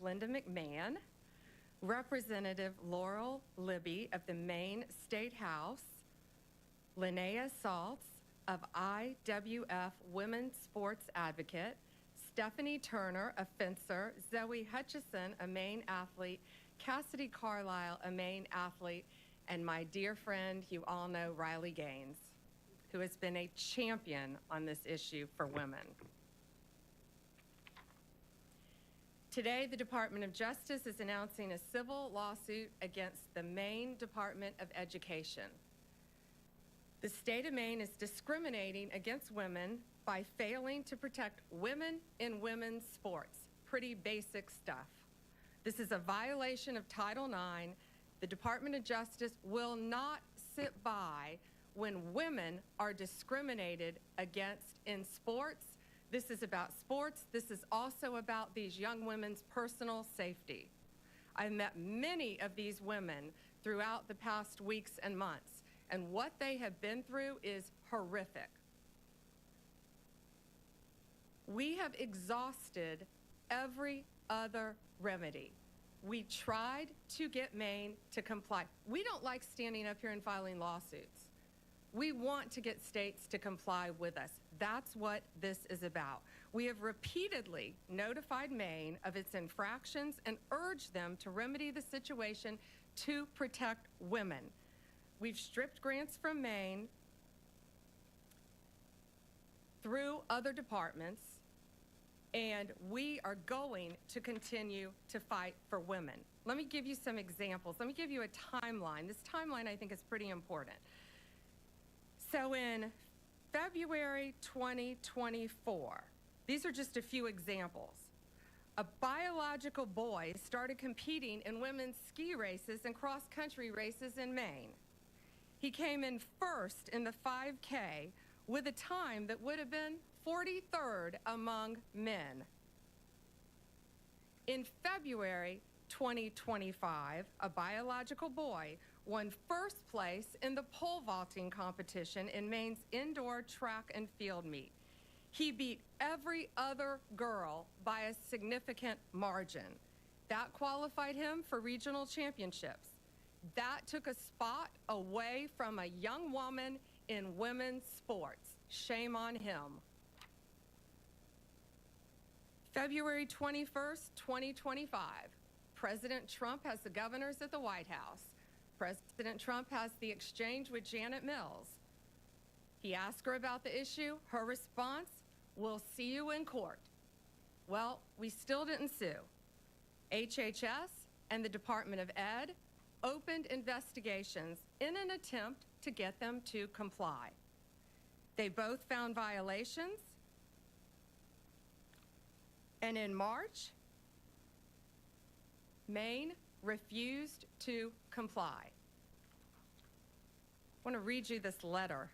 Linda McMahon, Representative Laurel Libby of the Maine State House, Linnea Saltz of IWF Women's Sports Advocate, Stephanie Turner, a fencer, Zoe Hutchison, a Maine athlete, Cassidy Carlisle, a Maine athlete, and my dear friend, you all know Riley Gaines, who has been a champion on this issue for women. Today, the Department of Justice is announcing a civil lawsuit against the Maine Department of Education. The state of Maine is discriminating against women by failing to protect women in women's sports. Pretty basic stuff. This is a violation of Title IX. The Department of Justice will not sit by when women are discriminated against in sports. This is about sports. This is also about these young women's personal safety. I've met many of these women throughout the past weeks and months, and what they have been through is horrific. We have exhausted every other remedy. We tried to get Maine to comply. We don't like standing up here and filing lawsuits. We want to get states to comply with us. That's what this is about. We have repeatedly notified Maine of its infractions and urged them to remedy the situation to protect women. We've stripped grants from Maine through other departments, and we are going to continue to fight for women. Let me give you some examples. Let me give you a timeline. This timeline, I think, is pretty important. So in February 2024, these are just a few examples. A biological boy started competing in women's ski races and cross-country races in Maine. He came in first in the 5K with a time that would have been 43rd among men. In February 2025, a biological boy won first place in the pole vaulting competition in Maine's indoor track and field meet. He beat every other girl by a significant margin. That qualified him for regional championships. That took a spot away from a young woman in women's sports. Shame on him. February 21st, 2025, President Trump has the governors at the White House. President Trump has the exchange with Janet Mills. He asked her about the issue. Her response, "We'll see you in court." Well, we still didn't sue. HHS and the Department of Ed opened investigations in an attempt to get them to comply. They both found violations. And in March, Maine refused to comply. I want to read you this letter.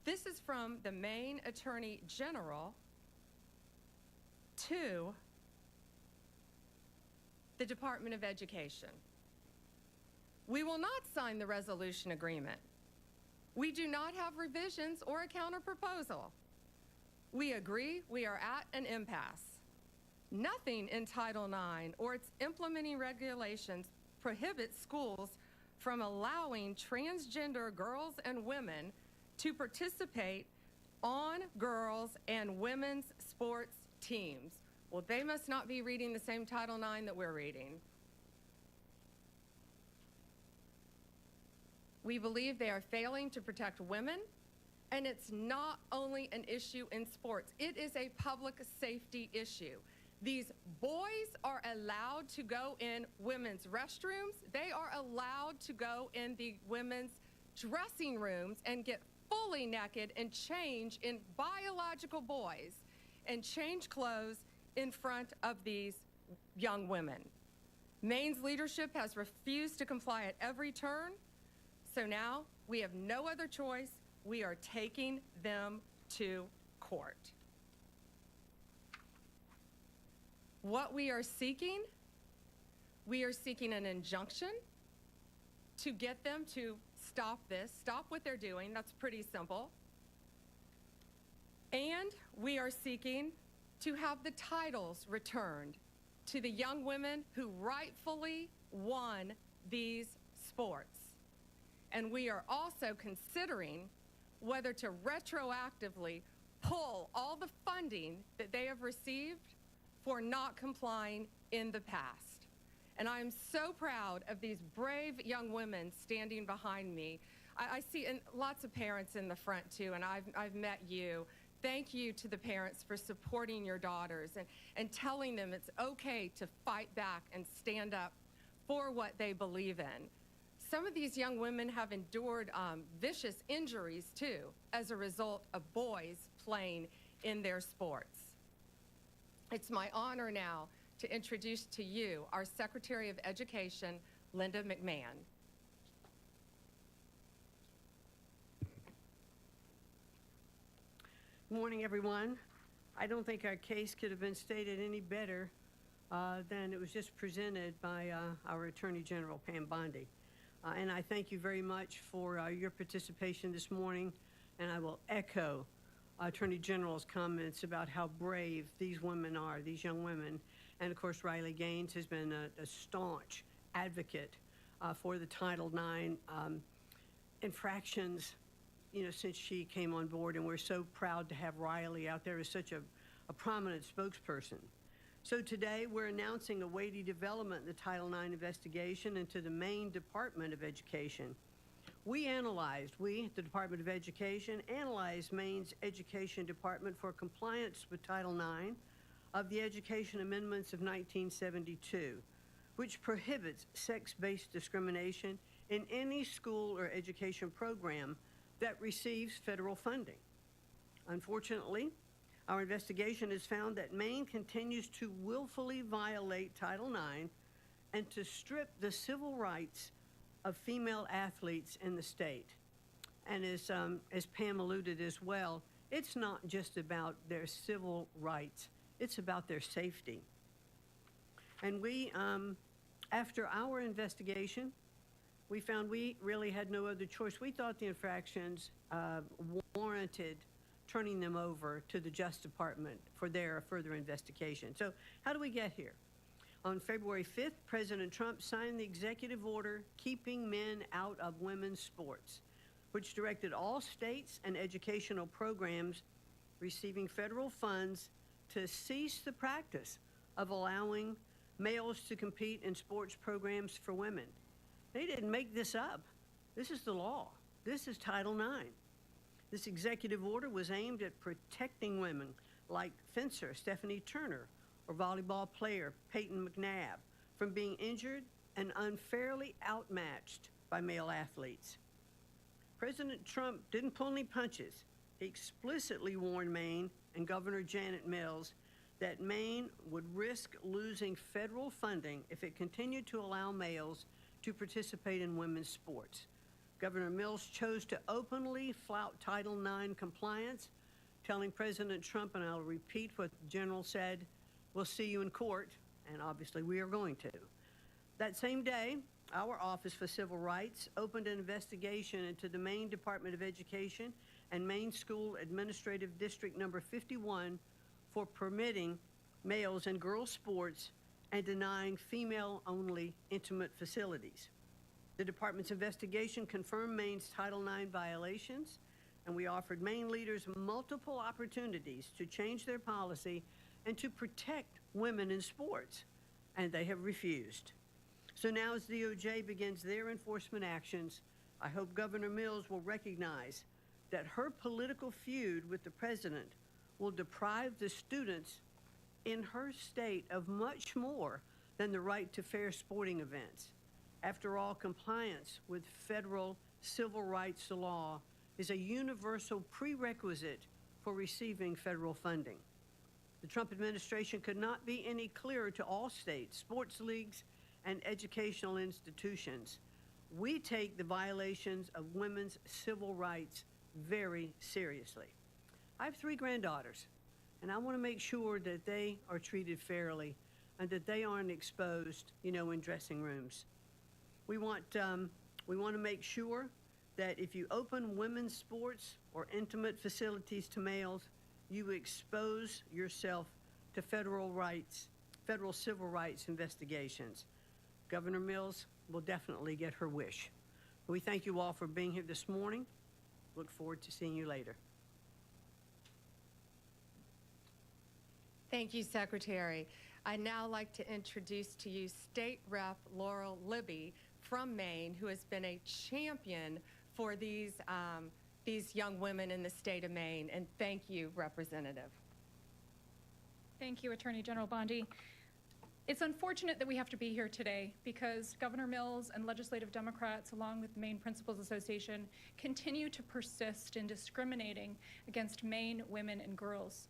This is from the Maine Attorney General to the Department of Education. We will not sign the resolution agreement. We do not have revisions or a counterproposal. We agree we are at an impasse. Nothing in Title IX or its implementing regulations prohibits schools from allowing transgender girls and women to participate on girls' and women's sports teams. Well, they must not be reading the same Title IX that we're reading. We believe they are failing to protect women, and it's not only an issue in sports. It is a public safety issue. These boys are allowed to go in women's restrooms. They are allowed to go in the women's dressing rooms and get fully naked and change in biological boys and change clothes in front of these young women. Maine's leadership has refused to comply at every turn, so now we have no other choice. We are taking them to court. What we are seeking an injunction to get them to stop this, stop what they're doing. That's pretty simple. And we are seeking to have the titles returned to the young women who rightfully won these sports. And we are also considering whether to retroactively pull all the funding that they have received for not complying in the past. And I am so proud of these brave young women standing behind me. I see and lots of parents in the front too, and I've met you. Thank you to the parents for supporting your daughters and telling them it's okay to fight back and stand up for what they believe in. Some of these young women have endured vicious injuries too as a result of boys playing in their sports. It's my honor now to introduce to you our Secretary of Education, Linda McMahon. Good morning, everyone. I don't think our case could have been stated any better than it was just presented by our Attorney General, Pam Bondi. And I thank you very much for your participation this morning, and I will echo Attorney General's comments about how brave these women are, these young women. And of course, Riley Gaines has been a staunch advocate for the Title IX infractions, you know, since she came on board, and we're so proud to have Riley out there as such a prominent spokesperson. So today we're announcing a weighty development in the Title IX investigation into the Maine Department of Education. We, the Department of Education, analyzed Maine's Education Department for compliance with Title IX of the Education Amendments of 1972, which prohibits sex-based discrimination in any school or education program that receives federal funding. Unfortunately, our investigation has found that Maine continues to willfully violate Title IX and to strip the civil rights of female athletes in the state. And as Pam alluded as well, it's not just about their civil rights, it's about their safety. And we, after our investigation, we found we really had no other choice. We thought the infractions warranted turning them over to the Justice Department for their further investigation. So how do we get here? On February 5th, President Trump signed the executive order keeping men out of women's sports, which directed all states and educational programs receiving federal funds to cease the practice of allowing males to compete in sports programs for women. They didn't make this up. This is the law. This is Title IX. This executive order was aimed at protecting women like fencer Stephanie Turner or volleyball player Peyton McNabb from being injured and unfairly outmatched by male athletes. President Trump didn't pull any punches. He explicitly warned Maine and Governor Janet Mills that Maine would risk losing federal funding if it continued to allow males to participate in women's sports. Governor Mills chose to openly flout Title IX compliance, telling President Trump, and I'll repeat what the General said, "We'll see you in court," and obviously we are going to. That same day, our Office for Civil Rights opened an investigation into the Maine Department of Education and Maine School Administrative District Number 51 for permitting males and girls sports and denying female-only intimate facilities. The department's investigation confirmed Maine's Title IX violations, and we offered Maine leaders multiple opportunities to change their policy and to protect women in sports, and they have refused. So now as the DOJ begins their enforcement actions, I hope Governor Mills will recognize that her political feud with the president will deprive the students in her state of much more than the right to fair sporting events. After all, compliance with federal civil rights law is a universal prerequisite for receiving federal funding. The Trump administration could not be any clearer to all states, sports leagues, and educational institutions. We take the violations of women's civil rights very seriously. I have 3 granddaughters, and I want to make sure that they are treated fairly and that they aren't exposed, you know, in dressing rooms. We want to make sure that if you open women's sports or intimate facilities to males, you expose yourself to federal civil rights investigations. Governor Mills will definitely get her wish. We thank you all for being here this morning. Look forward to seeing you later. Thank you, Secretary. I'd now like to introduce to you State Rep Laurel Libby from Maine, who has been a champion for these young women in the state of Maine. And thank you, Representative. Thank you, Attorney General Bondi. It's unfortunate that we have to be here today because Governor Mills and legislative Democrats, along with the Maine Principals Association, continue to persist in discriminating against Maine women and girls.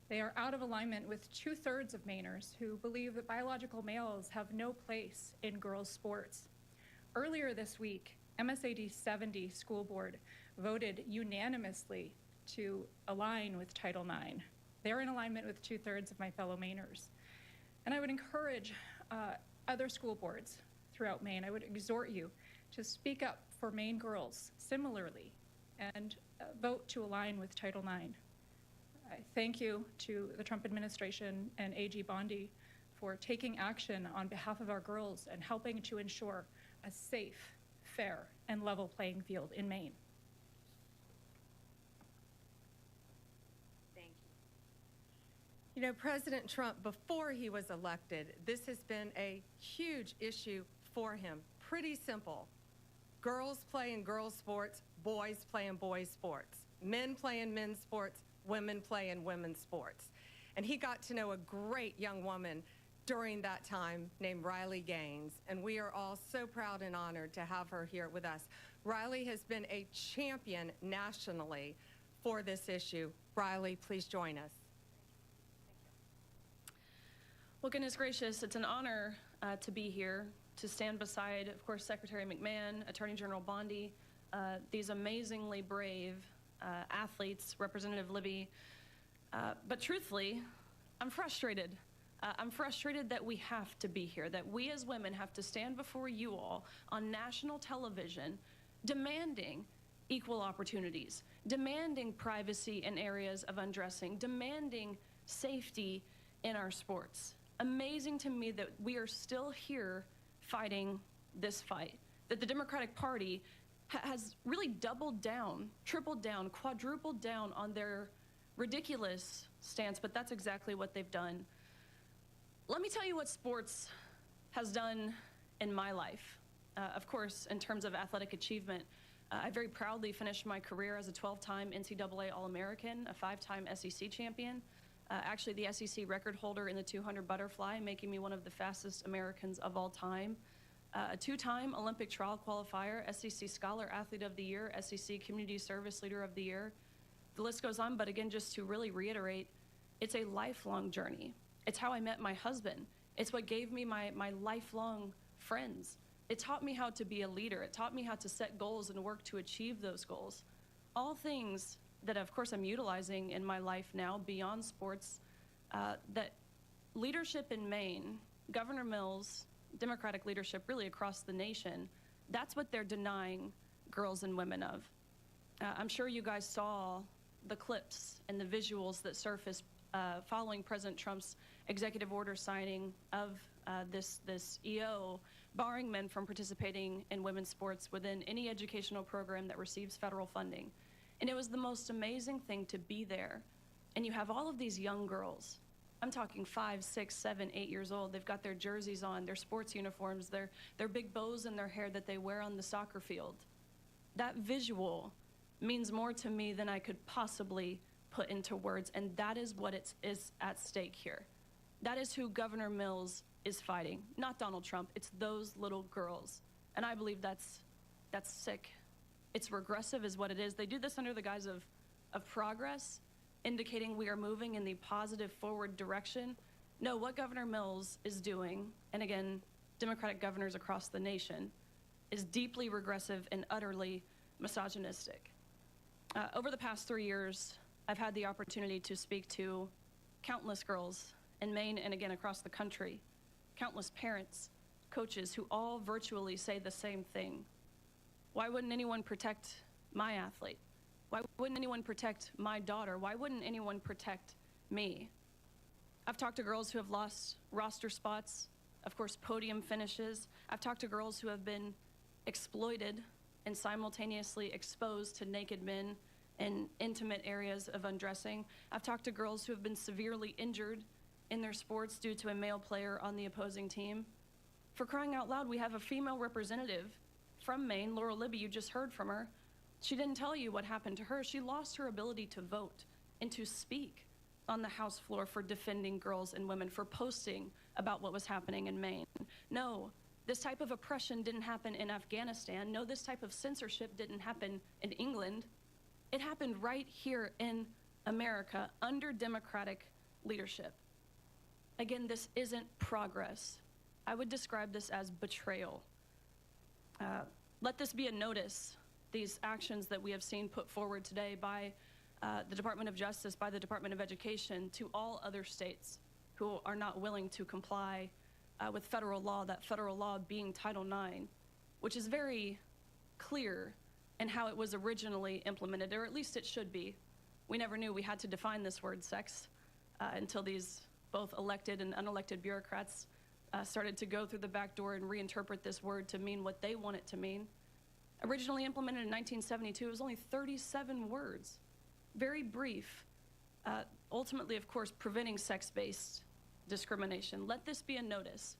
They are out of alignment with 2/3 of Mainers who believe that biological males have no place in girls' sports. Earlier this week, MSAD 70 School Board voted unanimously to align with Title IX. They're in alignment with 2/3 of my fellow Mainers. And I would encourage other school boards throughout Maine, I would exhort you to speak up for Maine girls similarly and vote to align with Title IX. I thank you to the Trump administration and AG Bondi for taking action on behalf of our girls and helping to ensure a safe, fair, and level playing field in Maine. Thank you. You know, President Trump, before he was elected, this has been a huge issue for him. Pretty simple. Girls play in girls' sports, boys play in boys' sports. Men play in men's sports, women play in women's sports. And he got to know a great young woman during that time named Riley Gaines, and we are all so proud and honored to have her here with us. Riley has been a champion nationally for this issue. Riley, please join us. Well, goodness gracious, it's an honor to be here, to stand beside, of course, Secretary McMahon, Attorney General Bondi, these amazingly brave athletes, Representative Libby. But truthfully, I'm frustrated. I'm frustrated that we have to be here, that we as women have to stand before you all on national television demanding equal opportunities, demanding privacy in areas of undressing, demanding safety in our sports. Amazing to me that we are still here fighting this fight, that the Democratic Party has really doubled down, tripled down, quadrupled down on their ridiculous stance, but that's exactly what they've done. Let me tell you what sports has done in my life. Of course, in terms of athletic achievement, I very proudly finished my career as a 12-time NCAA All-American, a 5-time SEC champion, actually the SEC record holder in the 200 butterfly, making me one of the fastest Americans of all time. A 2-time Olympic trial qualifier, SEC Scholar Athlete of the Year, SEC Community Service Leader of the Year. The list goes on, but again, just to really reiterate, it's a lifelong journey. It's how I met my husband. It's what gave me my lifelong friends. It taught me how to be a leader. It taught me how to set goals and work to achieve those goals. All things that, of course, I'm utilizing in my life now beyond sports, that leadership in Maine, Governor Mills, Democratic leadership really across the nation, that's what they're denying girls and women of. I'm sure you guys saw the clips and the visuals that surfaced following President Trump's executive order signing of this EO, barring men from participating in women's sports within any educational program that receives federal funding. And it was the most amazing thing to be there. And you have all of these young girls. I'm talking 5, 6, 7, 8 years old. They've got their jerseys on, their sports uniforms, their big bows in their hair that they wear on the soccer field. That visual means more to me than I could possibly put into words, and that is what is at stake here. That is who Governor Mills is fighting, not Donald Trump. It's those little girls. And I believe that's sick. It's regressive is what it is. They do this under the guise of progress, indicating we are moving in the positive forward direction. No, what Governor Mills is doing, and again, Democratic governors across the nation, is deeply regressive and utterly misogynistic. Over the past 3 years, I've had the opportunity to speak to countless girls in Maine and again across the country, countless parents, coaches who all virtually say the same thing. Why wouldn't anyone protect my athlete? Why wouldn't anyone protect my daughter? Why wouldn't anyone protect me? I've talked to girls who have lost roster spots, of course, podium finishes. I've talked to girls who have been exploited and simultaneously exposed to naked men in intimate areas of undressing. I've talked to girls who have been severely injured in their sports due to a male player on the opposing team. For crying out loud, we have a female representative from Maine, Laura Libby, you just heard from her. She didn't tell you what happened to her. She lost her ability to vote and to speak on the House floor for defending girls and women, for posting about what was happening in Maine. No, this type of oppression didn't happen in Afghanistan. No, this type of censorship didn't happen in England. It happened right here in America under Democratic leadership. Again, this isn't progress. I would describe this as betrayal. Let this be a notice, these actions that we have seen put forward today by the Department of Justice, by the Department of Education, to all other states who are not willing to comply with federal law, that federal law being Title IX, which is very clear in how it was originally implemented, or at least it should be. We never knew we had to define this word sex until these both elected and unelected bureaucrats started to go through the back door and reinterpret this word to mean what they want it to mean. Originally implemented in 1972, it was only 37 words, very brief. Ultimately, of course, preventing sex-based discrimination. Let this be a notice.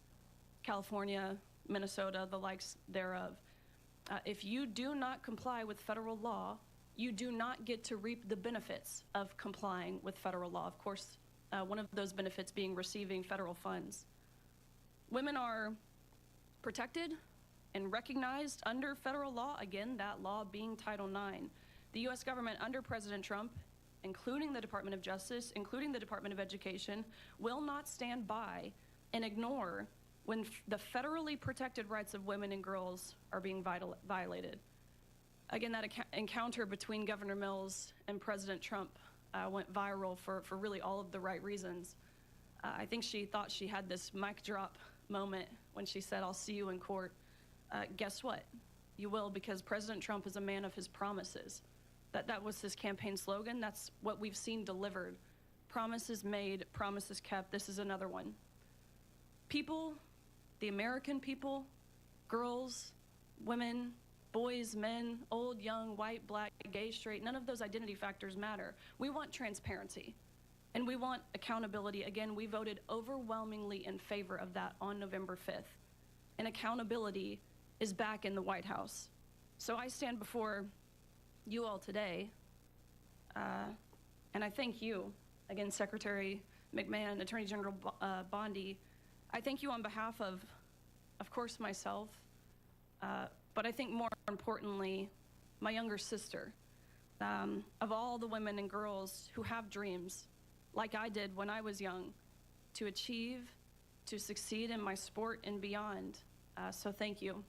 California, Minnesota, the likes thereof. If you do not comply with federal law, you do not get to reap the benefits of complying with federal law. Of course, one of those benefits being receiving federal funds. Women are protected and recognized under federal law, again, that law being Title IX. The U.S. government under President Trump, including the Department of Justice, including the Department of Education, will not stand by and ignore when the federally protected rights of women and girls are being violated. Again, that encounter between Governor Mills and President Trump went viral for really all of the right reasons. I think she thought she had this mic drop moment when she said, "I'll see you in court." Guess what? You will, because President Trump is a man of his promises. That was his campaign slogan. That's what we've seen delivered. Promises made, promises kept. This is another one. People, the American people, girls, women, boys, men, old, young, white, black, gay, straight, none of those identity factors matter. We want transparency. And we want accountability. Again, we voted overwhelmingly in favor of that on November 5th. And accountability is back in the White House. So I stand before you all today, and I thank you, again, Secretary McMahon, Attorney General Bondi. I thank you on behalf of course, myself, but I think more importantly, my younger sister, of all the women and girls who have dreams, like I did when I was young, to achieve, to succeed in my sport and beyond. So thank you.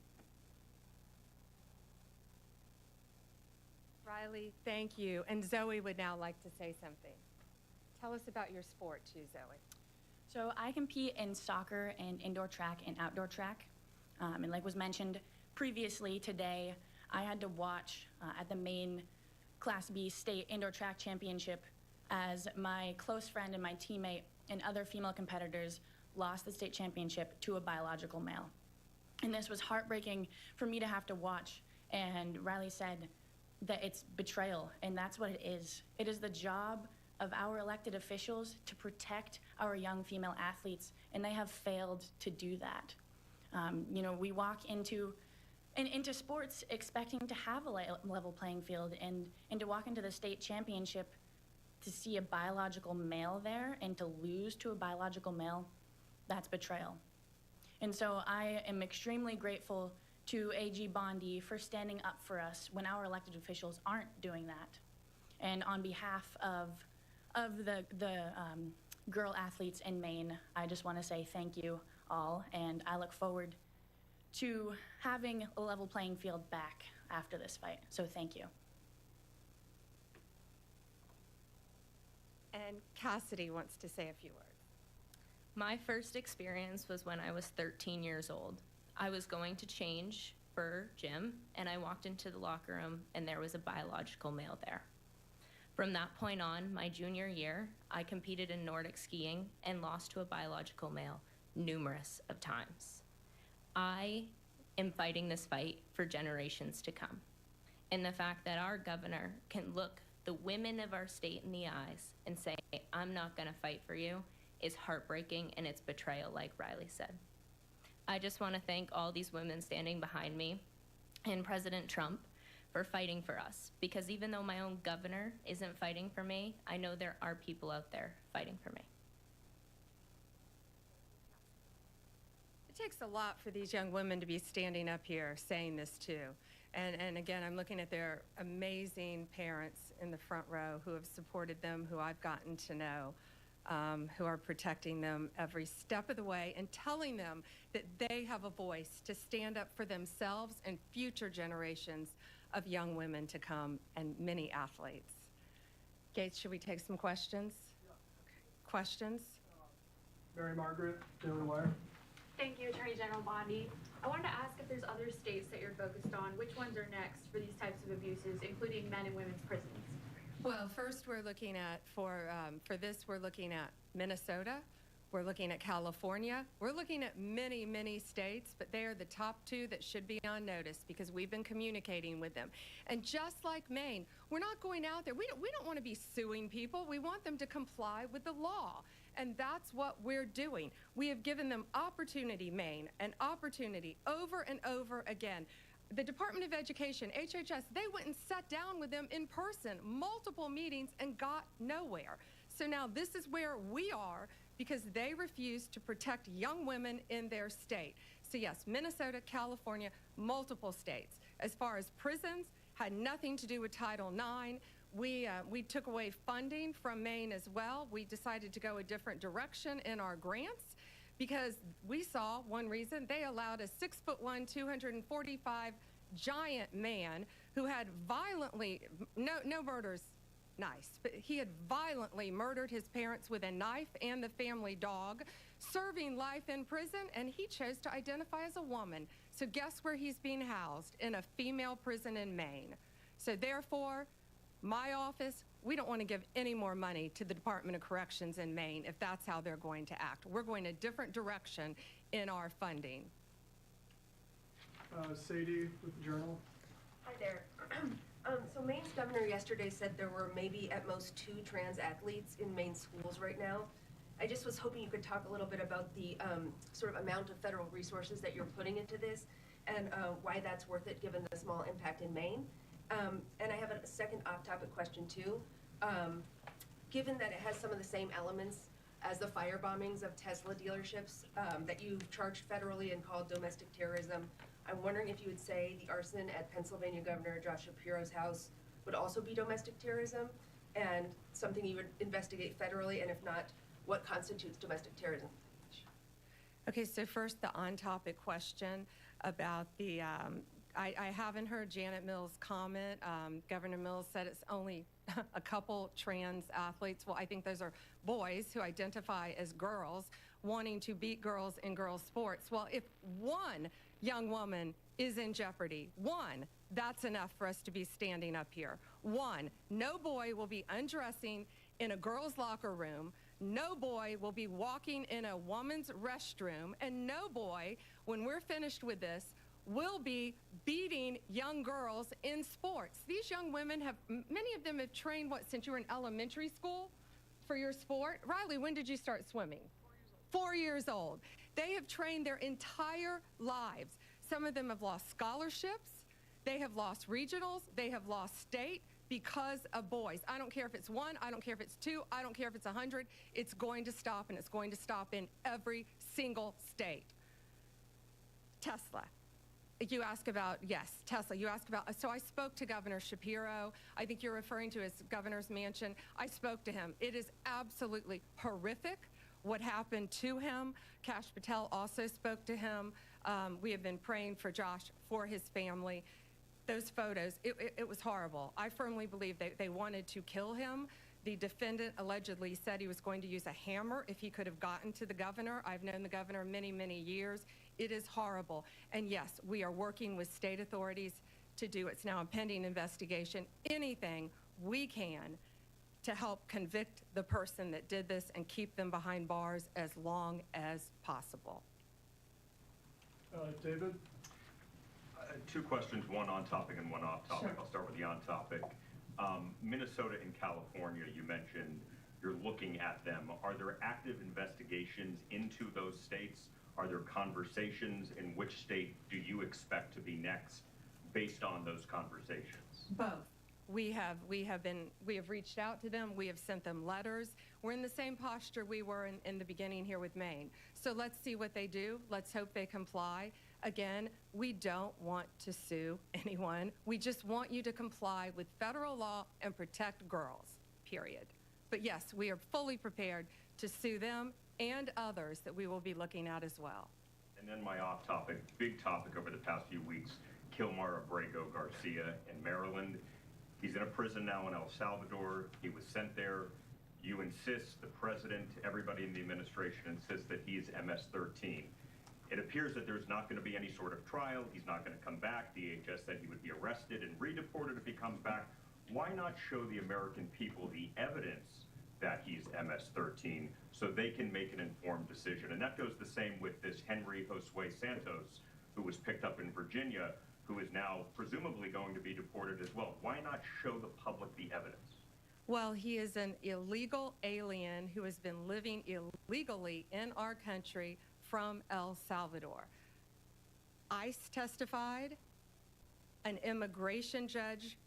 Riley, thank you. And Zoe would now like to say something. Tell us about your sport too, Zoe. So I compete in soccer and indoor track and outdoor track. And like was mentioned previously today, I had to watch at the Maine Class B State Indoor Track Championship as my close friend and my teammate and other female competitors lost the state championship to a biological male. And this was heartbreaking for me to have to watch. And Riley said that it's betrayal, and that's what it is. It is the job of our elected officials to protect our young female athletes, and they have failed to do that. You know, we walk into sports expecting to have a level playing field, and to walk into the state championship to see a biological male there and to lose to a biological male, that's betrayal. And so I am extremely grateful to AG Bondi for standing up for us when our elected officials aren't doing that. And on behalf of the girl athletes in Maine, I just want to say thank you all, and I look forward to having a level playing field back after this fight. So thank you. And Cassidy wants to say a few words. My first experience was when I was 13 years old. I was going to change for gym, and I walked into the locker room, and there was a biological male there. From that point on, my junior year, I competed in Nordic skiing and lost to a biological male numerous of times. I am fighting this fight for generations to come. And the fact that our governor can look the women of our state in the eyes and say, I'm not gonna fight for you, is heartbreaking, and it's betrayal, like Riley said. I just wanna thank all these women standing behind me and President Trump for fighting for us, because even though my own governor isn't fighting for me, I know there are people out there fighting for me. It takes a lot for these young women to be standing up here saying this too. And again, I'm looking at their amazing parents in the front row who have supported them, who I've gotten to know, who are protecting them every step of the way and telling them that they have a voice to stand up for themselves and future generations of young women to come and many athletes. Gates, should we take some questions? Yeah. Okay. Questions? Mary Margaret, Daily Wire. Thank you, Attorney General Bondi. I wanted to ask if there's other states that you're focused on. Which ones are next for these types of abuses, including men and women's prisons? Well, first we're looking at, for this, we're looking at Minnesota. We're looking at California. We're looking at many, many states, but they are the top two that should be on notice because we've been communicating with them. And just like Maine, we're not going out there. We don't want to be suing people. We want them to comply with the law. And that's what we're doing. We have given them opportunity, Maine, an opportunity over and over again. The Department of Education, HHS, they went and sat down with them in person, multiple meetings, and got nowhere. So now this is where we are because they refuse to protect young women in their state. So yes, Minnesota, California, multiple states. As far as prisons, had nothing to do with Title IX. We took away funding from Maine as well. We decided to go a different direction in our grants because we saw one reason. They allowed a 6'1", 245 giant man who had violently, no murders, nice, but he had violently murdered his parents with a knife and the family dog, serving life in prison, and he chose to identify as a woman. So guess where he's being housed? In a female prison in Maine. So therefore, my office, we don't want to give any more money to the Department of Corrections in Maine if that's how they're going to act. We're going a different direction in our funding. Sadie with the Journal. Hi there. So Maine's governor yesterday said there were maybe at most 2 trans athletes in Maine schools right now. I just was hoping you could talk a little bit about the sort of amount of federal resources that you're putting into this and why that's worth it given the small impact in Maine. And I have a second off-topic question too. Given that it has some of the same elements as the firebombings of Tesla dealerships that you've charged federally and called domestic terrorism, I'm wondering if you would say the arson at Pennsylvania Governor Josh Shapiro's house would also be domestic terrorism and something you would investigate federally, and if not, what constitutes domestic terrorism? Okay, so first the on-topic question about the, I haven't heard Janet Mills' comment. Governor Mills said it's only a couple trans athletes. Well, I think those are boys who identify as girls wanting to beat girls in girls' sports. Well, if one young woman is in jeopardy, one, that's enough for us to be standing up here. One, no boy will be undressing in a girl's locker room. No boy will be walking in a woman's restroom. And no boy, when we're finished with this, will be beating young girls in sports. These young women have, many of them have trained, what, since you were in elementary school for your sport? Riley, when did you start swimming? 4 years old. They have trained their entire lives. Some of them have lost scholarships. They have lost regionals. They have lost state because of boys. I don't care if it's 1, I don't care if it's 2, I don't care if it's 100. It's going to stop, and it's going to stop in every single state. Tesla. You ask about, yes, Tesla. You ask about, so I spoke to Governor Shapiro. I think you're referring to his governor's mansion. I spoke to him. It is absolutely horrific what happened to him. Kash Patel also spoke to him. We have been praying for Josh, for his family. Those photos, it was horrible. I firmly believe they wanted to kill him. The defendant allegedly said he was going to use a hammer if he could have gotten to the governor. I've known the governor many, many years. It is horrible. And yes, we are working with state authorities to do, it's now a pending investigation, anything we can to help convict the person that did this and keep them behind bars as long as possible. David? Two questions, one on topic and one off topic. I'll start with the on topic. Minnesota and California, you mentioned you're looking at them. Are there active investigations into those states? Are there conversations? In which state do you expect to be next based on those conversations? Both. We have reached out to them. We have sent them letters. We're in the same posture we were in the beginning here with Maine. So let's see what they do. Let's hope they comply. Again, we don't want to sue anyone. We just want you to comply with federal law and protect girls, period. But yes, we are fully prepared to sue them and others that we will be looking at as well. And then my off topic, big topic over the past few weeks, Kilmar Abrego Garcia in Maryland. He's in a prison now in El Salvador. He was sent there. You insist, the president, everybody in the administration insists that he's MS-13. It appears that there's not going to be any sort of trial. He's not going to come back. DHS said he would be arrested and redeported if he comes back. Why not show the American people the evidence that he's MS-13 so they can make an informed decision? And that goes the same with this Henry Josue Santos, who was picked up in Virginia, who is now presumably going to be deported as well. Why not show the public the evidence? Well, he is an illegal alien who has been living illegally in our country from El Salvador. ICE testified, an immigration judge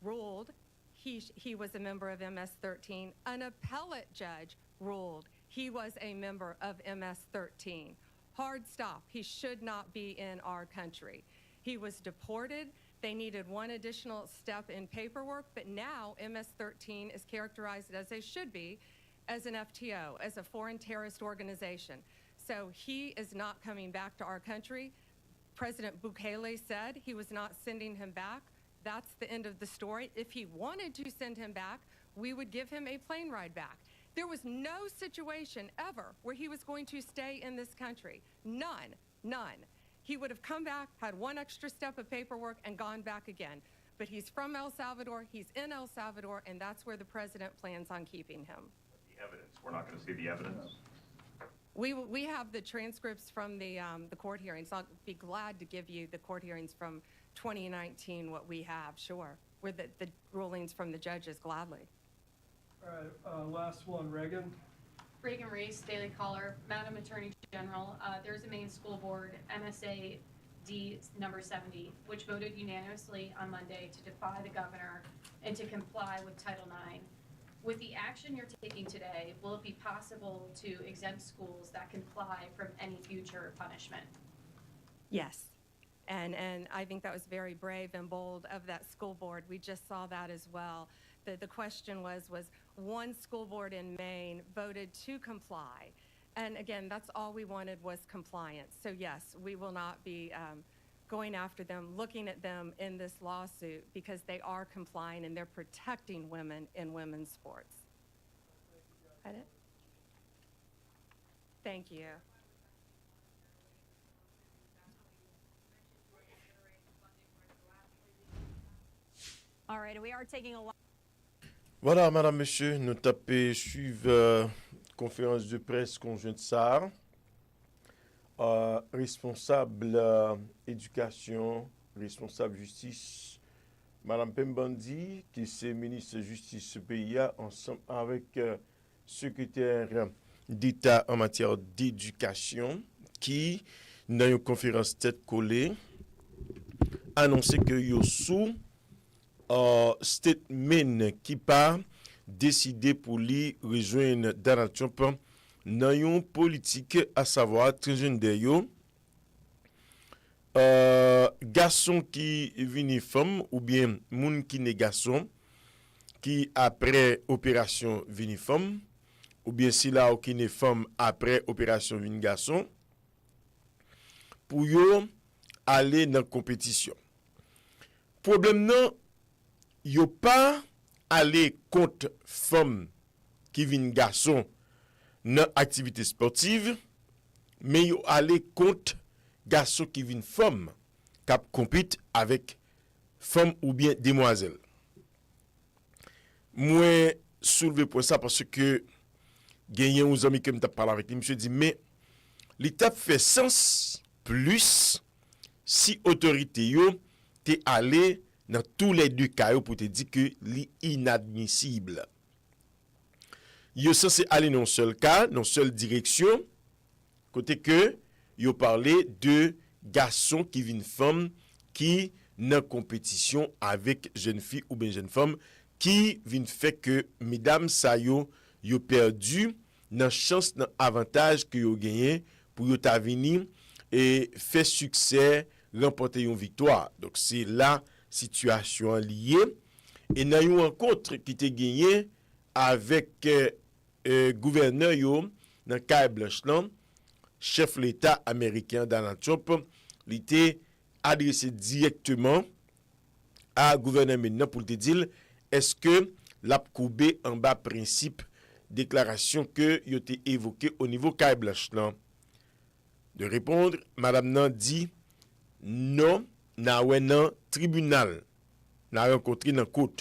ruled he was a member of MS-13, an appellate judge ruled he was a member of MS-13. Hard stop, he should not be in our country. He was deported. They needed one additional step in paperwork, but now MS-13 is characterized as they should be, as an FTO, as a foreign terrorist organization. So he is not coming back to our country. President Bukele said he was not sending him back. That's the end of the story. If he wanted to send him back, we would give him a plane ride back. There was no situation ever where he was going to stay in this country. None, none. He would have come back, had one extra step of paperwork, and gone back again. But he's from El Salvador, he's in El Salvador, and that's where the president plans on keeping him. The evidence, we're not going to see the evidence. We have the transcripts from the court hearings. I'll be glad to give you the court hearings from 2019, what we have, sure. With the rulings from the judges, gladly. All right, last one, Reagan. Reagan Reese, Daily Caller. Madam Attorney General, there's a Maine school board, MSA D number 70, which voted unanimously on Monday to defy the governor and to comply with Title IX. With the action you're taking today, will it be possible to exempt schools that comply from any future punishment? Yes. And I think that was very brave and bold of that school board. We just saw that as well. The question was one school board in Maine voted to comply. And again, that's all we wanted was compliance. So yes, we will not be going after them, looking at them in this lawsuit because they are complying and they're protecting women in women's sports. That it? Thank you. All right, we are taking a Voilà, madame, monsieur, nous tapons suivre conférence de presse conjointe SAR, responsable éducation, responsable justice, madame Pembandi, qui est ministre de justice ce pays, ensemble avec secrétaire d'État en matière d'éducation, qui, dans une conférence tête collée, annoncé que yo sous statement qui pas décidé pour lui rejoindre Donald Trump dans une politique à savoir transgender yo garçon qui vini femme ou bien moun qui n'est garçon qui après opération vini femme ou bien si là qui n'est femme après opération vini garçon pour yo aller dans compétition. Problème non yo pas aller contre femme qui vient garçon dans activité sportive, mais yo aller contre garçon qui vient femme qui compete avec femme ou bien demoiselle. Moi soulever pour ça parce que gagné aux amis que m't'a parlé avec lui, monsieur dit mais l'étape fait sens plus si autorité yo t'es allé dans tous les deux cas pour te dire que l'inadmissible. Yo censé aller dans un seul cas, dans une seule direction, côté que yo parlé de garçon qui vient femme qui dans compétition avec jeune fille ou bien jeune femme qui vient fait que mesdames ça yo perdu dans chance dans avantage que yo gagné pour yo ta venir et fait succès remporter une victoire. Donc c'est la situation liée et dans une rencontre qui était gagné avec gouverneur yo dans Carte Blanche là, chef l'État américain Donald Trump, il était adressé directement à gouverneur maintenant pour te dire est-ce que l'a coubé en bas principe déclaration que yo été évoqué au niveau Carte Blanche là. De répondre, madame nan dit non, na wè nan tribunal, na rencontré dans court.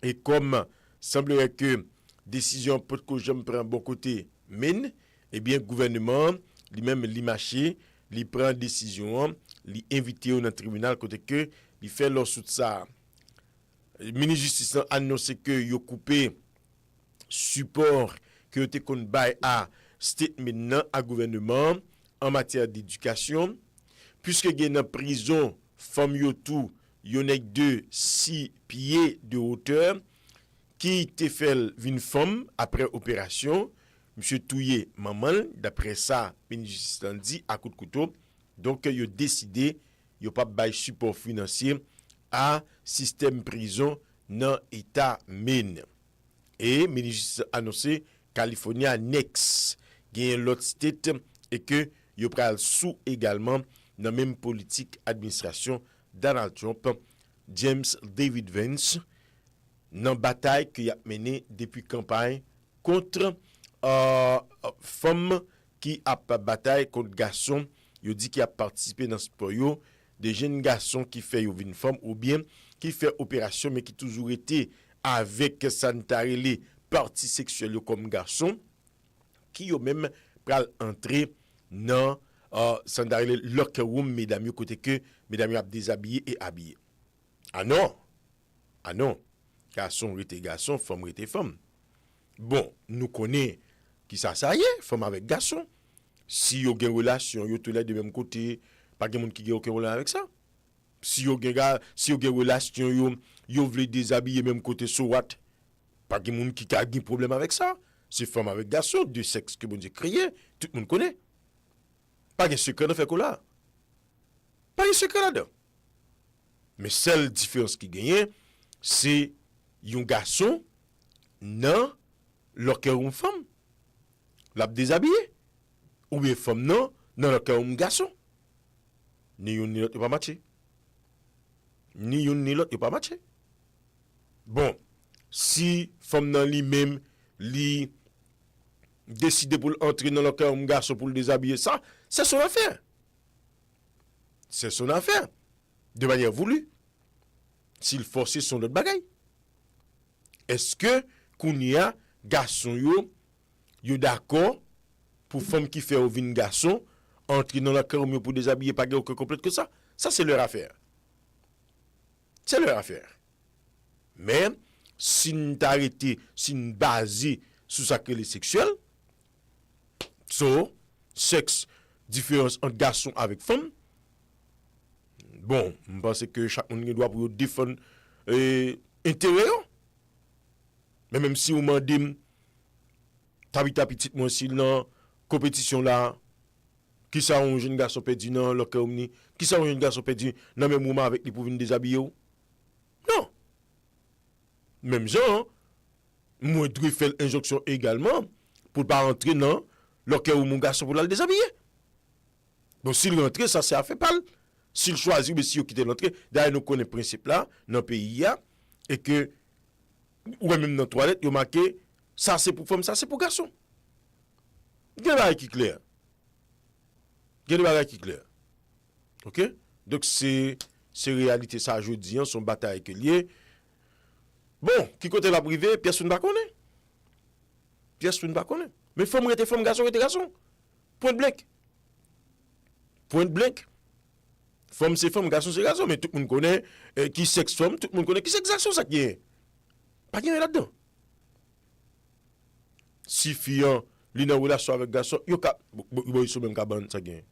Et comme semblerait que décision peut que je me prends bon côté mène, eh bien gouvernement lui-même li marché, li prend décision, li invité au tribunal côté que il fait leur sous ça. Le ministre justice a annoncé que yo coupé support que te kon bay à state maintenant à gouvernement en matière d'éducation puisque gen en prison femme yo tout yon ek de 6 pieds de hauteur qui te fait vin femme après opération monsieur touye maman d'après ça ministre justice dit à coup de couteau donc yo décidé yo pas bay support financier à système prison dans état Maine et ministre a annoncé California next gagne l'autre state et que yo pral sous également dans même politique administration Donald Trump James David Vance dans bataille qu'il a mené depuis campagne contre femmes qui a bataille contre garçons yo dit qui a participé dans sport yo des jeunes garçons qui fait yo une femme ou bien qui fait opération mais qui toujours été avec sanitaire les parties sexuelles comme garçon qui yo même pral entrer dans sanitaire locker room mesdames côté que mesdames a déshabillé et habillé. Ah non garçon était garçon femme était femme. Bon nous connaît qui ça y est femme avec garçon si yo gen relation yo tous les de même côté pas gen monde qui gen aucun relation avec ça. Si yo gen relation yo vle déshabiller même côté so what pas gen monde qui a un problème avec ça. C'est femme avec garçon deux sexes que bon Dieu créé tout le monde connaît. Pas de secret dans fait là. Pas de secret là-dedans. Mais seule différence qui gagne c'est un garçon non locker une femme. L'a déshabillé ou bien femme non locker un garçon. Ni une ni l'autre pas matché. Ni une ni l'autre pas matché. Bon, si femme nan li même li décider pour entrer dans le cœur un garçon pour le déshabiller ça, c'est son affaire. C'est son affaire. De manière voulue. S'il force son autre bagaille. Est-ce que kounia garçon yo d'accord pour femme qui fait au vin garçon entrer dans le cœur pour déshabiller pas aucun complète que ça? Ça c'est leur affaire. C'est leur affaire. Mais si nous t'arrêter, si nous basé sur ça que les sexuels, sexe, différence entre garçon avec femme, bon, je pense que chaque monde doit pour défendre intérêt. Mais même si vous m'en dites, t'habites petit moi si dans compétition là, qui ça un jeune garçon perdu dans le cœur qui ça un jeune garçon perdu dans même moment avec lui pour venir déshabiller? Non. Même genre, moi dois faire injonction également pour pas rentrer dans le cœur où mon garçon pour le déshabiller. Donc s'il rentre, ça c'est à faire parler. S'il choisit, mais si il quitte l'entrée, d'ailleurs nous connaissons le principe là, dans le pays, et que ou même dans toilette, yo marqué ça c'est pour femme, ça c'est pour garçon. Gen bagay qui clair. Gen bagay qui clair. OK? Donc c'est réalité ça jodi, son bataille que lié. Bon, qui côté la privé, personne ne connaît. Personne ne connaît. Mais femme rete femme, garçon rete garçon. Point blank. Point blank. Femme c'est femme, garçon c'est garçon, mais tout le monde connaît qui sexe femme, tout le monde connaît qui sexe garçon, ça qui est. Pas rien là-dedans. Si fille li nan relation avec garçon, yo ka ils sont même cabane ça gagne.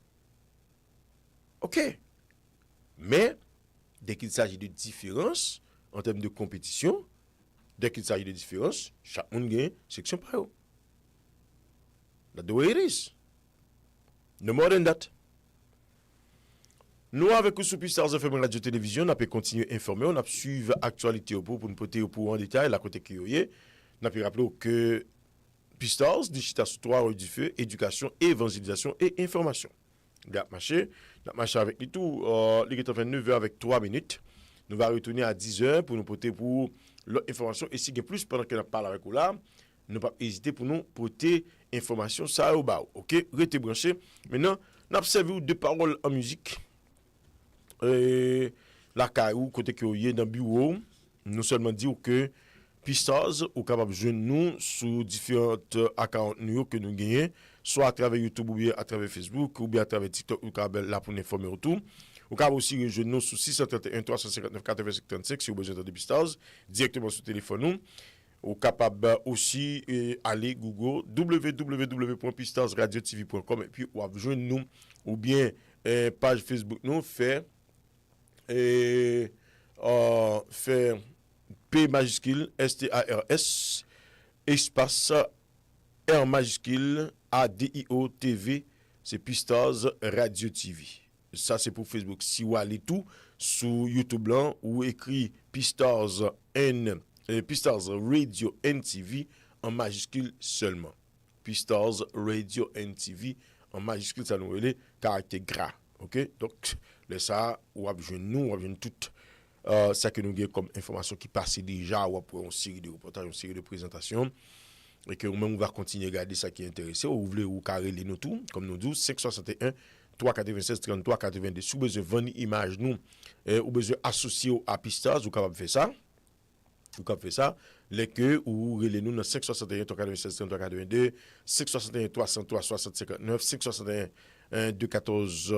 OK. Mais dès qu'il s'agit de différence en termes de compétition, dès qu'il s'agit de différence, chaque monde gagne section par eux. That's the way it is. No more than that. Nous, avec sous Pstars FM Radio Télévision, on peut continuer à informer, on a suivre l'actualité pour nous porter au point en détail, la côté qui est. On a pu rappeler que Pstars, digital sur 3 du feu, éducation, évangélisation et information. On a marché avec les tout, il est en 9h avec 3 minutes. Nous allons retourner à 10h pour nous porter pour l'information. Et si il y a plus pendant que nous parlons avec vous là, ne pas hésiter pour nous porter information ça au bas. OK, restez branchés. Maintenant, nous observons deux paroles en musique. La caillou côté que vous dans bureau, nous seulement dire que Pstars ou capable de joindre nous sur différentes accounts que nous gagnons, soit à travers YouTube ou bien à travers Facebook ou bien à travers TikTok ou capable là pour informer autour. Vous pouvez aussi rejoindre nous sur 631 359 85 35 si vous avez besoin de Pstars directement sur téléphone nous. Ou capable aussi aller Google www.pstarsradiotv.com et puis ou joindre nous ou bien page Facebook nous faire P majuscule STARS espace R majuscule ADIO-TV, c'est Pstars Radio TV. Ça c'est pour Facebook. Si vous allez tout sur YouTube là ou écrit Pstars Radio NTV en majuscule seulement. Pstars Radio NTV en majuscule, ça nous relève caractère gras. OK? Donc ça ou nous tout ça que nous avons comme information qui passe déjà ou après une série de reportages, une série de présentations et que nous-mêmes on va continuer à regarder ça qui est intéressé ou voulez ou carrer les nous tout comme nous disons 561 396 33 82 sous besoin de vendre image nous ou besoin associer à Pstars ou capable faire ça. Vous pouvez faire ça, les que ou relez nous dans 561 396 33 82 561 303 60 59 561 214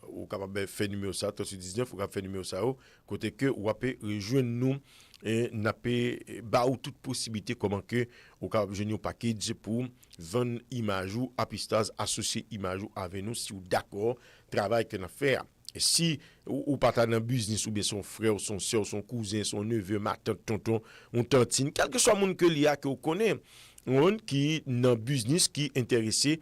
ou capable faire numéro ça 319 ou capable faire numéro ça côté que ou peut rejoindre nous et n'a pas ou toute possibilité comment que ou capable joindre un package pour vendre image ou à Pstars associer image ou avec nous si vous d'accord travail que nous fait. Et si ou pas dans business ou bien son frère, son soeur, son cousin, son neveu, ma tante, tonton, ou tantine, quel que soit monde que l'IA que vous connaissez, on qui dans business qui intéressé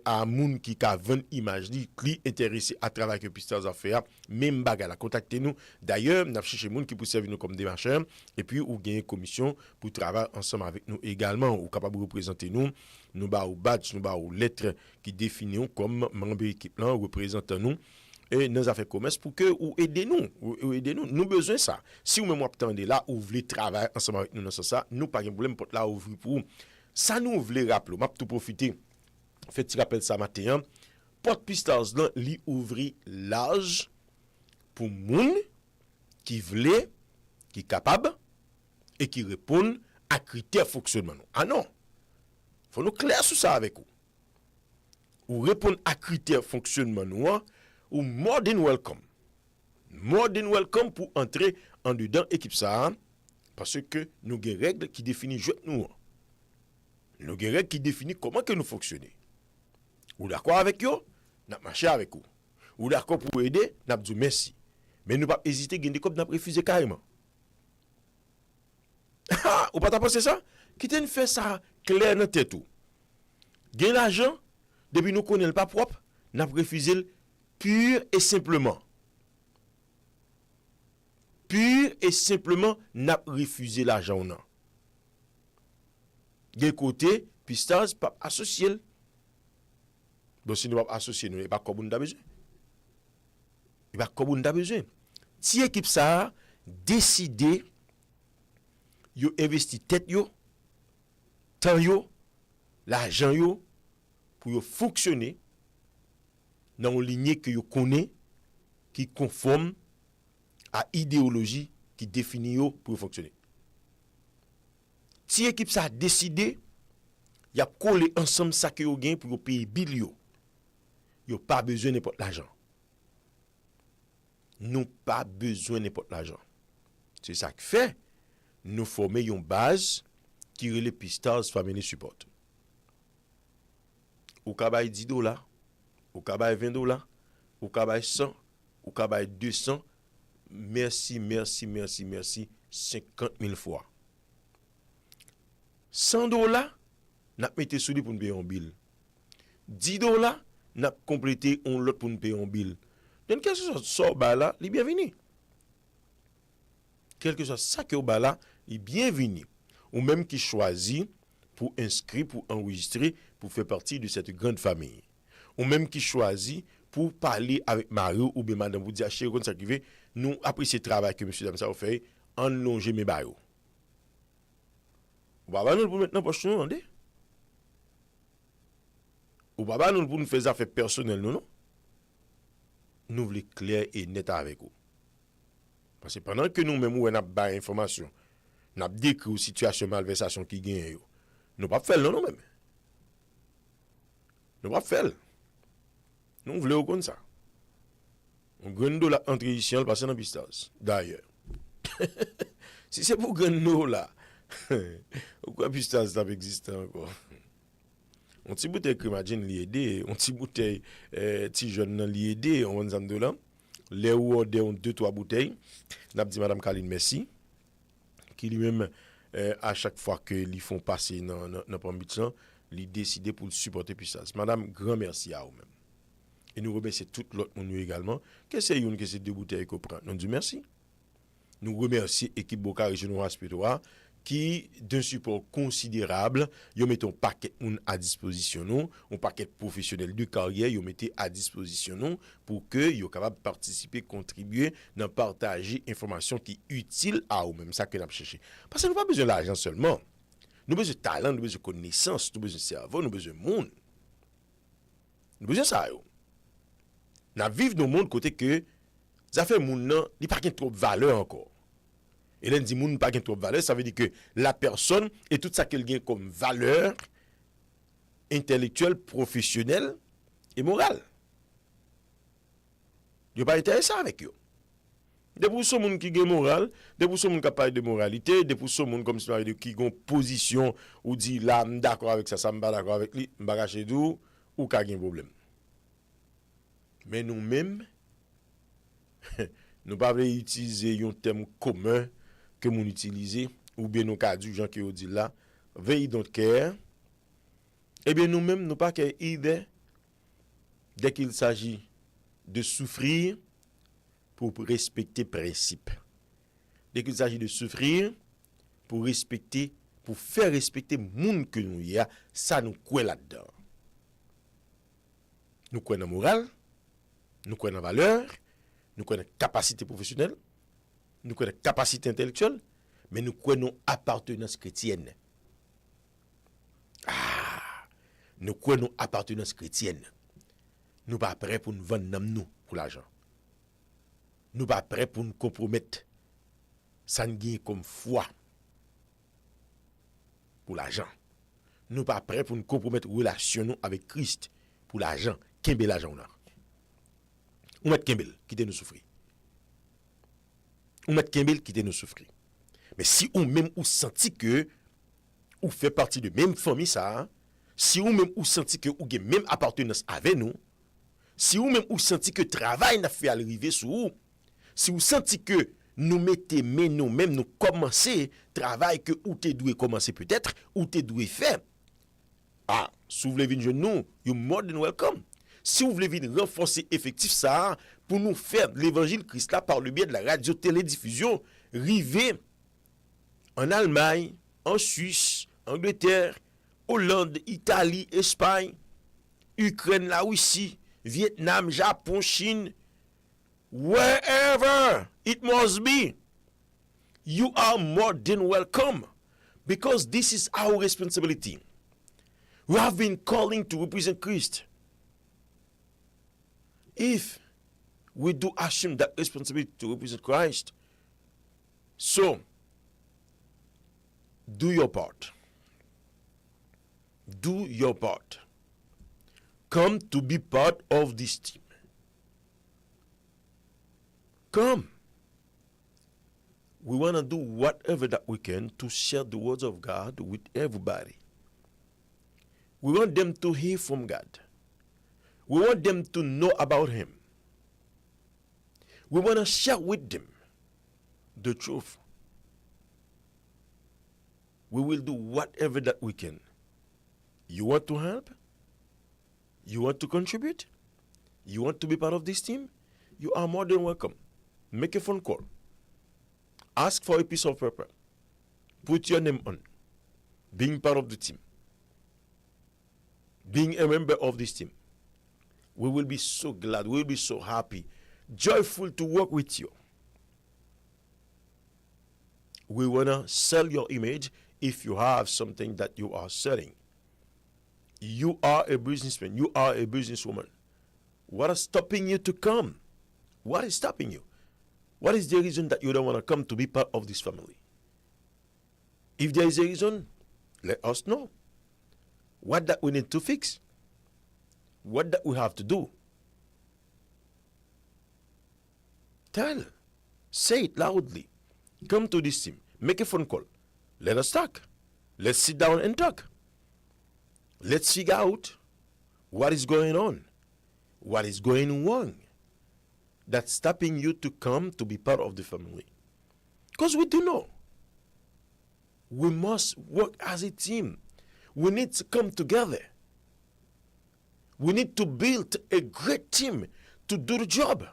à moun qui ka vendre image qui intéressé à travailler que Pstars a fait même bagarre contactez-nous. D'ailleurs, n'a cherché moun qui peut servir nous comme démarcheur et puis ou gagner commission pour travailler ensemble avec nous également ou capable de représenter nous ba ou badge, nous ba ou lettre qui définit comme membre équipe là représentant nous et nos affaires commerce pour que ou aidez-nous nous besoin ça si vous même attendez là ou voulez travailler ensemble avec nous dans ça nous pas de problème pour là ouvrir pour ça nous voulez rappeler m'a tout profiter fait rappel ça matin porte Pstars là li ouvrir large pour moun qui veut qui capable et qui répond à critères fonctionnement ah non faut nous clair sur ça avec vous ou répondre à critères fonctionnement nous ou more than welcome pour entrer en dedans équipe ça parce que nous avons des règles qui définissent nous avons des règles qui définissent comment que nous fonctionnons ou d'accord avec eux n'a marché avec vous ou d'accord pour aider n'a dit merci mais nous pas hésiter gagner comme n'a refusé carrément ou pas penser ça qui t'en fait ça clair dans tête tout gain l'argent depuis nous connaît pas propre n'a refusé pur et simplement n'a refusé l'argent non. De côté Pstars pas associé. Bon si nous pas associé nous pas comme on a besoin. Il pas comme on a besoin. Si équipe ça décidé yo investi tête yo, temps yo, l'argent yo pour yo fonctionner dans une lignée que yo connaît qui conforme à idéologie qui définit yo pour fonctionner. Si l'équipe ça a décidé, y a collé ensemble ça que yo gain pour yo payer bill yo. Yo pas besoin n'importe l'argent. Nous pas besoin n'importe l'argent. C'est ça qui fait nous former une base qui relève Pstars Family Support. Ou ka bay $10, ou ka bay $20, ou ka bay 100, ou ka bay 200. Merci 50 000 fois. $100, n'a mette sous lui pour nous payer un bill. $10, n'a complété un lot pour nous payer un bill. Donc, quelque chose sort bas là, il est bienvenu. Quelque chose ça que bas là, il est bienvenu. Ou même qui choisit pour inscrire, pour enregistrer, pour faire partie de cette grande famille. Ou même qui choisit pour parler avec Mario ou bien madame, vous dire, chérie, ça qui veut, nous apprécions le travail que monsieur Dame ça fait, enlonger mes barreaux. Ou pas nous pour maintenant poche nous, andé? Ou pas nous pour nous faire affaires personnelles, non? Nous voulons clair et net avec vous. Parce que pendant que nous-mêmes, nous avons des informations, nous avons décrit une situation de malversation qui gagne, nous ne pouvons pas faire nous-mêmes. Nous ne pouvons pas faire. Nous voulons comme ça. On gagne $, entre ici, on passe dans Pstars. D'ailleurs. Si c'est pour gagner là, pourquoi Pstars ça existe encore? On petit bouteille crémagine li aider, on petit bouteille petit jeune li aider, on $20. Les ou ordre on 2-3 bouteilles. N'a dit madame Kaline merci qui lui-même à chaque fois que li font passer dans permission, li décider pour supporter Pstars. Madame grand merci à vous même. Et nous remercions tout l'autre monde également. Que c'est une que c'est 2 bouteilles qu'on prend. Nous dit merci. Nous remercions l'équipe Boca Régional Respiratoire qui d'un support considérable, yo mettez un paquet à disposition nous, un paquet professionnel de carrière, yo mettez à disposition nous pour que yo capable participer, contribuer dans partager information qui utile à ou même ça que n'a chercher. Parce que nous pas besoin d'argent seulement. Nous besoin de talent, nous besoin de connaissance, nous besoin de cerveau, nous besoin de monde. Nous besoin ça yo. Nous vivons dans le monde côté que ça fait moun nan, il pas trop de valeur encore. Et là, dit moun pas trop de valeur, ça veut dire que la personne et tout ça qu'elle gagne comme valeur intellectuelle, professionnelle et morale. Il pas intéressé avec eux. Des pour ceux qui gagne morale, des pour ceux qui parlent de moralité, des pour ceux comme ça qui ont position ou dit là d'accord avec ça, ça me pas d'accord avec lui, m'ba chez dou ou ka gagne problème. Mais nous-mêmes nous pas utiliser un terme commun que nous utilisons ou bien nous cas du gens qui dit là veille don't care. Eh bien nous-mêmes nous pas care idée dès qu'il s'agit de souffrir pour respecter principe. Dès qu'il s'agit de souffrir pour respecter, pour faire respecter monde que nous y a, ça nous croit là-dedans. Nous croyons dans morale, nous croyons dans valeur, nous croyons dans capacité professionnelle, nous croyons dans capacité intellectuelle, mais nous croyons dans appartenance chrétienne. Nous croyons dans appartenance chrétienne. Nous pas prêts pour nous vendre nous pour l'argent. Nous pas prêts pour nous compromettre sanguin comme foi pour l'argent. Nous pas prêts pour nous compromettre relation avec Christ pour l'argent. Kembe l'argent là. Ou mettre Kembel quitter nous souffrir. Ou mettre Kembel quitter nous souffrir. Mais si ou même ou senti que ou fait partie de même famille ça, si ou même ou senti que ou gen même appartenance avec nous, si ou même ou senti que travail n'a fait arriver sur vous, si ou senti que nous mettez mais nous même nous commencer travail que ou te doué commencer peut-être ou te doué faire. Si vous voulez venir jeune nous, you more than welcome. Si vous voulez venir renforcer effectif ça pour nous faire l'évangile Christ là par le biais de la radio-télédiffusion, river en Allemagne, en Suisse, Angleterre, Hollande, Italie, Espagne, Ukraine, la Russie, Vietnam, Japon, Chine, wherever it must be. you are more than welcome, because this is our responsibility. We have been calling to represent Christ. If we do assume that responsibility to represent Christ, so do your part. Do your part. Come to be part of this team. Come. We want to do whatever that we can to share the words of God with everybody. We want them to hear from God. We want them to know about Him. We want to share with them the truth. We will do whatever that we can. You want to help? You want to contribute? You want to be part of this team? You are more than welcome. Make a phone call. Ask for a piece of paper. Put your name on. Being part of the team. Being a member of this team. We will be so glad. We will be so happy. Joyful to work with you. We want to sell your image if you have something that you are selling. You are a businessman. You are a businesswoman. What is stopping you to come? What is stopping you? What is the reason that you don't want to come to be part of this family? If there is a reason, let us know. What that we need to fix. What that we have to do. Tell. Say it loudly. Come to this team. Make a phone call. Let us talk. Let's sit down and talk. Let's figure out what is going on. What is going wrong that's stopping you to come to be part of the family. Because we do know. We must work as a team. We need to come together. We need to build a great team to do the job.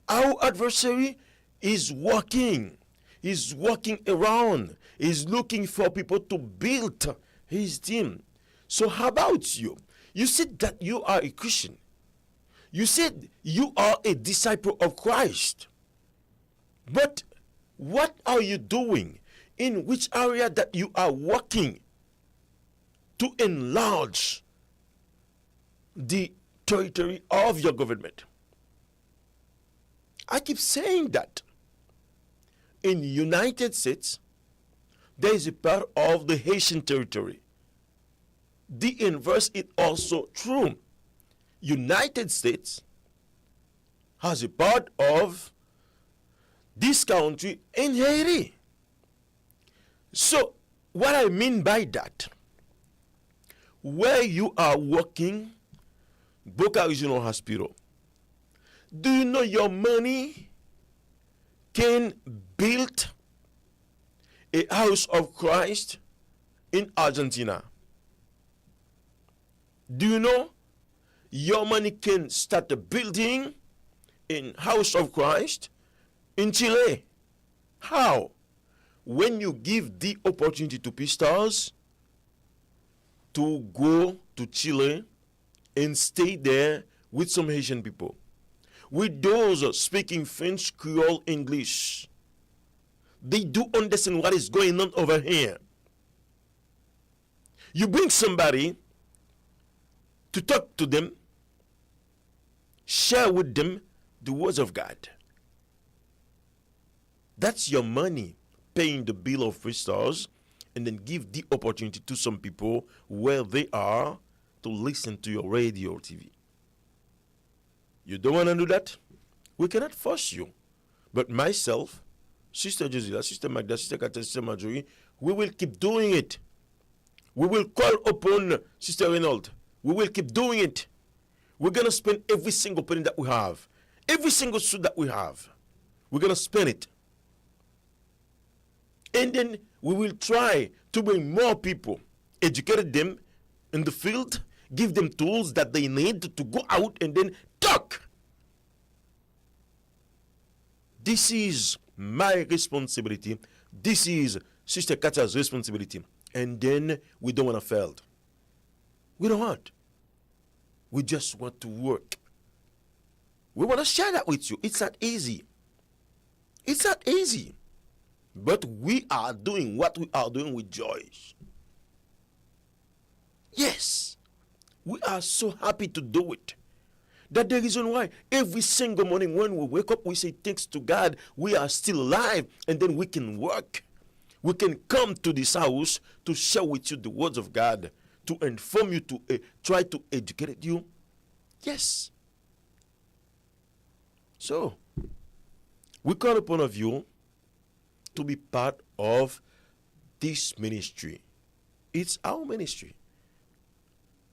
Our adversary is working. He's walking around. He's looking for people to build his team. So how about you? You said that you are a Christian. You said you are a disciple of Christ. But what are you doing? In which area that you are working to enlarge the territory of your government? I keep saying that. In the United States, there is a part of the Haitian territory. The inverse is also true. United States has a part of this country in Haiti. So, what I mean by that, where you are working, Boca Regional Hospital, do you know your money can build a house of Christ in Argentina? Do you know your money can start a building in House of Christ in Chile? How? When you give the opportunity to Pstars to go to Chile and stay there with some Haitian people, with those speaking French, Creole, English, they do understand what is going on over here. You bring somebody to talk to them, share with them the words of God. That's your money, paying the bill of Pstars, and then give the opportunity to some people where they are to listen to your radio TV. You don't want to do that? We cannot force you. But myself, Sister Josila, Sister Magda, Sister Kata, Sister Marjorie, we will keep doing it. We will call upon Sister Reynolds. We will keep doing it. We're going to spend every single penny that we have. Every single suit that we have. We're going to spend it. And then we will try to bring more people, educate them in the field, give them tools that they need to go out and then talk. This is my responsibility. This is Sister Kata's responsibility. And then we don't want to fail. We don't want. We just want to work. We want to share that with you. It's not easy. It's not easy. But we are doing what we are doing with joy. Yes, we are so happy to do it. That's the reason why every single morning when we wake up, we say thanks to God, we are still alive, and then we can work. We can come to this house to share with you the words of God, to inform you, to try to educate you. Yes. So, we call upon of you to be part of this ministry. It's our ministry.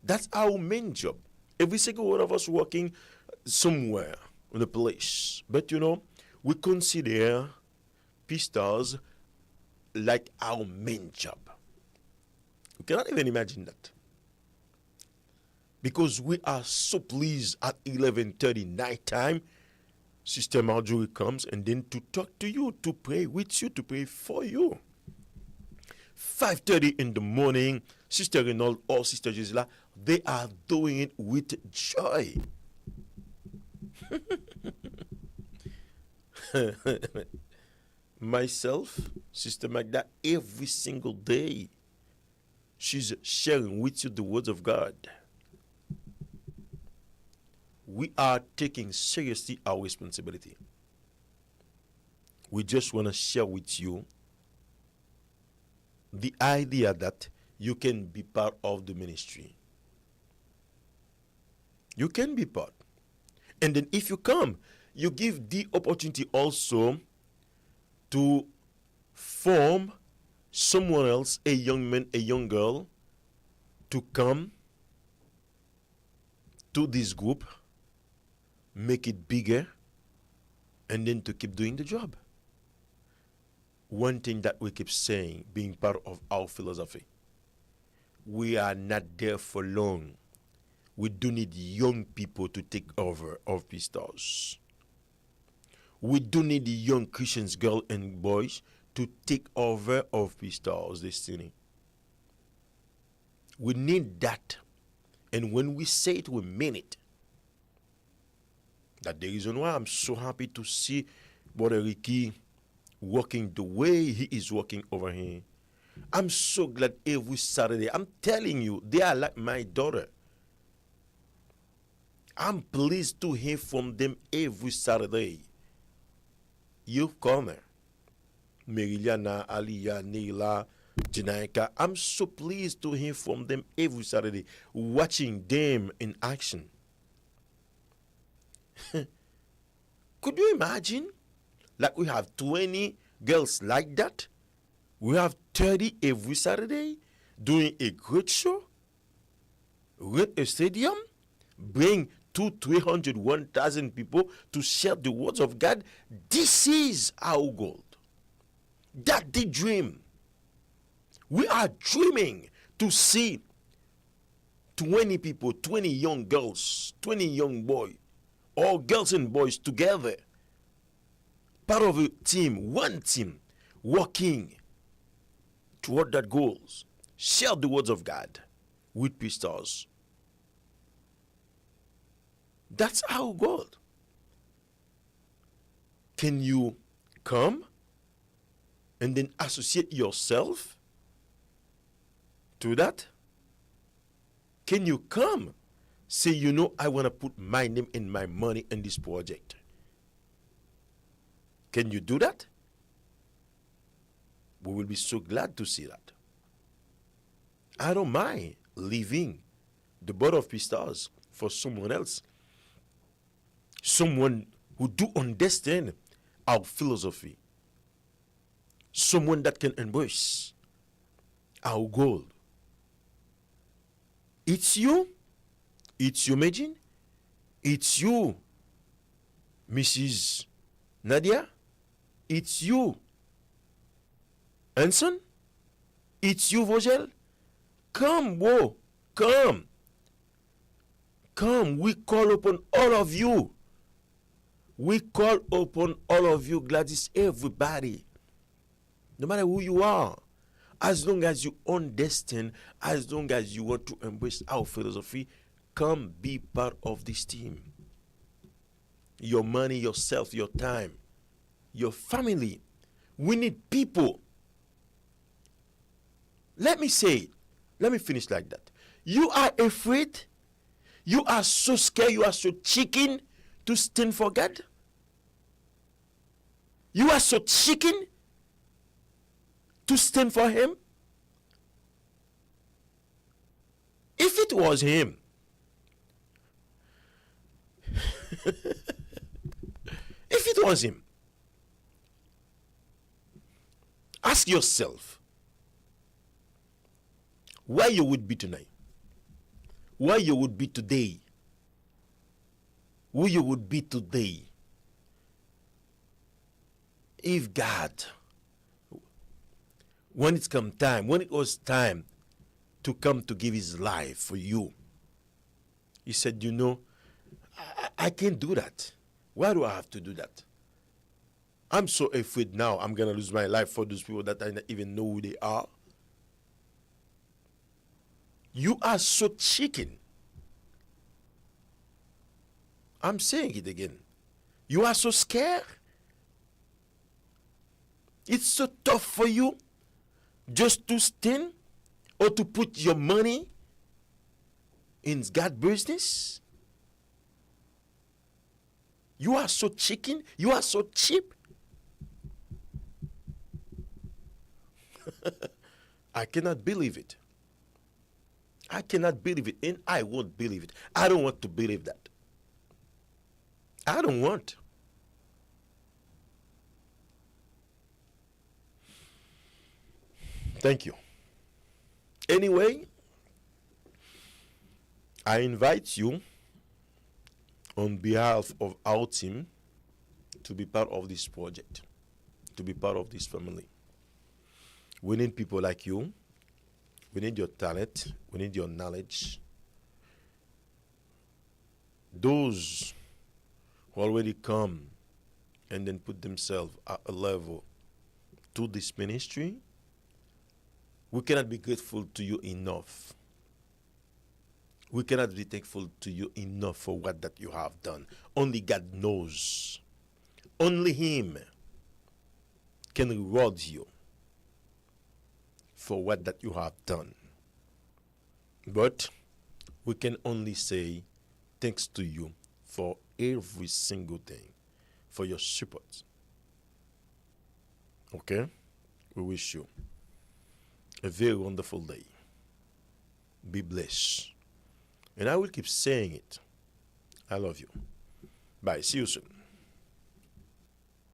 That's our main job. Every single one of us working somewhere in a place. But we consider Pstars like our main job. You cannot even imagine that. Because we are so pleased at 11:30 night time, Sister Marjorie comes and then to talk to you, to pray with you, to pray for you. 5:30 in the morning, Sister Renaud or Sister Gisela, they are doing it with joy. Myself, Sister Magda, every single day, she's sharing with you the words of God. We are taking seriously our responsibility. We just want to share with you the idea that you can be part of the ministry. You can be part. And then if you come, you give the opportunity also to form someone else, a young man, a young girl, to come to this group, make it bigger, and then to keep doing the job. One thing that we keep saying, being part of our philosophy, we are not there for long. We do need young people to take over of Pstars. We do need the young Christians, girls and boys, to take over of Pstars' destiny. We need that. And when we say it, we mean it. That's the reason why I'm so happy to see Brother Ricky working the way he is working over here. I'm so glad every Saturday. I'm telling you, they are like my daughter. I'm pleased to hear from them every Saturday. You come there. Meriliana, Aliyah, Neila, Janaika. I'm so pleased to hear from them every Saturday, watching them in action. Could you imagine? Like we have 20 girls like that. We have 30 every Saturday doing a great show. Rent a stadium. Bring 200, 300, 1,000 people to share the words of God. This is our goal. That's the dream. We are dreaming to see 20 people, 20 young girls, 20 young boys, all girls and boys together, part of a team, one team, working toward that goals. Share the words of God with Pstars. That's our goal. Can you come and then associate yourself to that? Can you come? Say, I want to put my name and my money in this project. Can you do that? We will be so glad to see that. I don't mind leaving the board of Pstars for someone else. Someone who do understand our philosophy. Someone that can embrace our goal. It's you. It's you, Majin. It's you, Mrs. Nadia. It's you, Anson. It's you, Vogel. Come, whoa. Come. Come. We call upon all of you. We call upon all of you, Gladys, everybody. No matter who you are. As long as you understand, as long as you want to embrace our philosophy, come be part of this team. Your money, yourself, your time, your family. We need people. Let me say it. Let me finish like that. You are afraid. You are so scared. You are so chicken to stand for God. You are so chicken to stand for Him. If it was Him, if it was Him, ask yourself where you would be tonight, where you would be today, who you would be today if God, when it was time to come to give His life for you, He said, you know, I can't do that. Why do I have to do that? I'm so afraid now I'm going to lose my life for those people that I don't even know who they are. You are so chicken. I'm saying it again. You are so scared. It's so tough for you just to stand or to put your money in God's business. You are so chicken. You are so cheap. I cannot believe it. I cannot believe it, and I won't believe it. I don't want to believe that. I don't want. Thank you. Anyway, I invite you on behalf of our team to be part of this project, to be part of this family. We need people like you. We need your talent. We need your knowledge. Those who already come and then put themselves at a level to this ministry, we cannot be grateful to you enough. We cannot be thankful to you enough for what that you have done. Only God knows. Only Him can reward you for what that you have done. But we can only say thanks to you for every single thing, for your support. Okay? We wish you a very wonderful day. Be blessed. And I will keep saying it. I love you. Bye. See you soon.